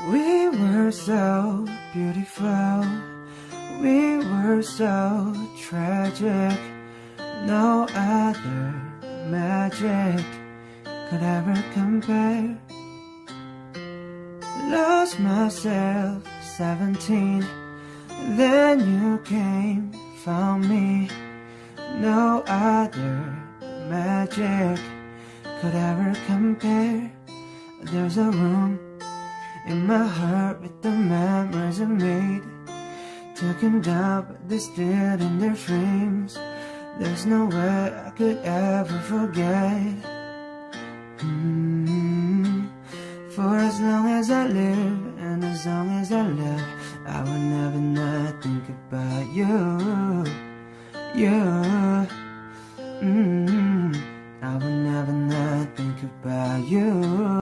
We were so beautiful, we were so tragic. No other magic could ever compare. Lost myself 17, then you came, found me. No other magic could ever compare. There's a room in my heart with the memories I made. Took him down, but they still in their frames. There's no way I could ever forget. For as long as I live,